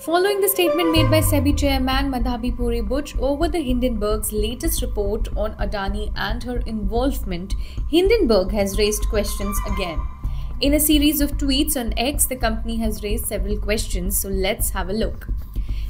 Following the statement made by SEBI Chairman Madhabi Buch over the Hindenburg's latest report on Adani and her involvement, Hindenburg has raised questions again. In a series of tweets on X, the company has raised several questions, so let's have a look.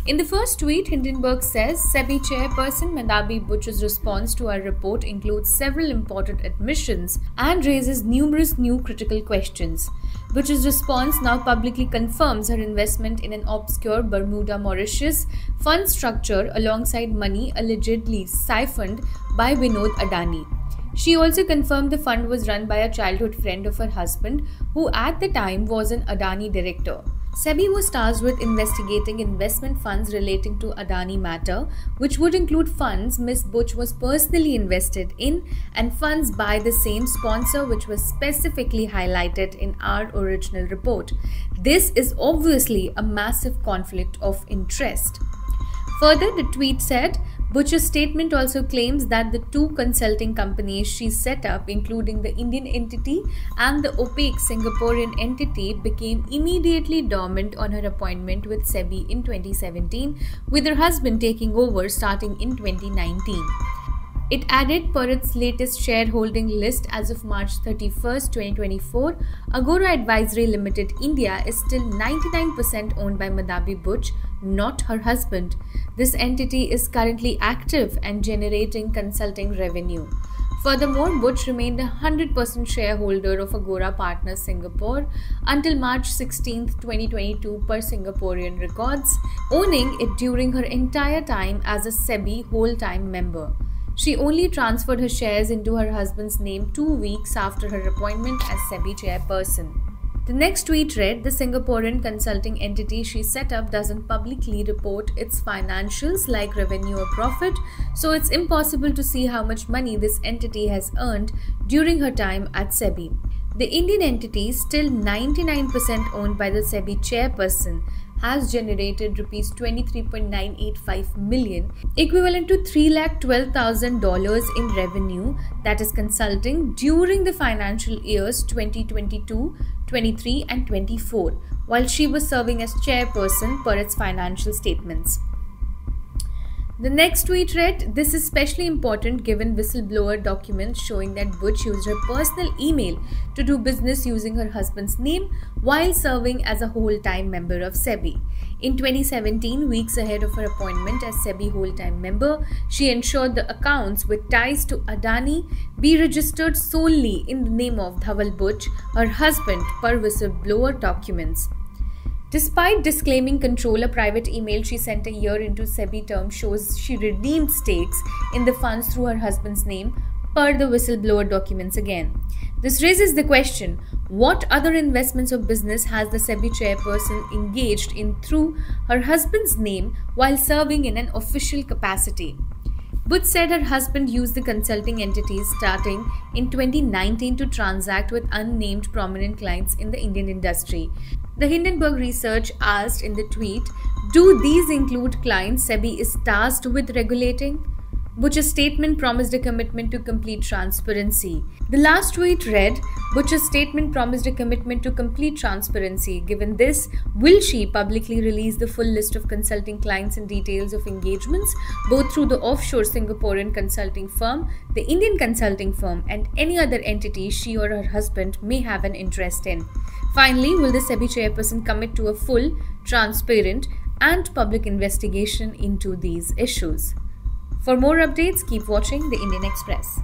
In the first tweet, Hindenburg says SEBI Chairperson Madhabi Buch's response to our report includes several important admissions and raises numerous new critical questions. Buch's response now publicly confirms her investment in an obscure Bermuda-Mauritius fund structure alongside money allegedly siphoned by Vinod Adani. She also confirmed the fund was run by a childhood friend of her husband, who at the time was an Adani director. SEBI was tasked with investigating investment funds relating to Adani matter, which would include funds Ms. Buch was personally invested in and funds by the same sponsor, which was specifically highlighted in our original report. This is obviously a massive conflict of interest. Further, the tweet said, Buch's statement also claims that the two consulting companies she set up, including the Indian entity and the opaque Singaporean entity, became immediately dormant on her appointment with SEBI in 2017, with her husband taking over starting in 2019. It added, per its latest shareholding list as of March 31, 2024, Agora Advisory Limited India is still 99% owned by Madhabi Buch, not her husband. This entity is currently active and generating consulting revenue. Furthermore, Buch remained a 100% shareholder of Agora Partners Singapore until March 16, 2022 per Singaporean records, owning it during her entire time as a SEBI whole-time member. She only transferred her shares into her husband's name 2 weeks after her appointment as SEBI chairperson. The next tweet read, the Singaporean consulting entity she set up doesn't publicly report its financials like revenue or profit, so it's impossible to see how much money this entity has earned during her time at SEBI. The Indian entity, still 99% owned by the SEBI chairperson, has generated Rs 23.985 million, equivalent to $312,000 in revenue, that is consulting, during the financial years 2022, 23 and 24, while she was serving as chairperson per its financial statements. The next tweet read, this is especially important given whistleblower documents showing that Buch used her personal email to do business using her husband's name while serving as a whole-time member of SEBI. In 2017, weeks ahead of her appointment as SEBI whole-time member, she ensured the accounts with ties to Adani be registered solely in the name of Dhaval Buch, her husband, per whistleblower documents. Despite disclaiming control, a private email she sent a year into SEBI term shows she redeemed stakes in the funds through her husband's name, per the whistleblower documents again. This raises the question, what other investments or business has the SEBI chairperson engaged in through her husband's name while serving in an official capacity? Buch said her husband used the consulting entities starting in 2019 to transact with unnamed prominent clients in the Indian industry. The Hindenburg Research asked in the tweet, do these include clients SEBI is tasked with regulating? Buch's statement promised a commitment to complete transparency. The last tweet read, Buch's statement promised a commitment to complete transparency. Given this, will she publicly release the full list of consulting clients and details of engagements, both through the offshore Singaporean consulting firm, the Indian consulting firm, and any other entity she or her husband may have an interest in? Finally, will the SEBI chairperson commit to a full, transparent, and public investigation into these issues? For more updates, keep watching the Indian Express.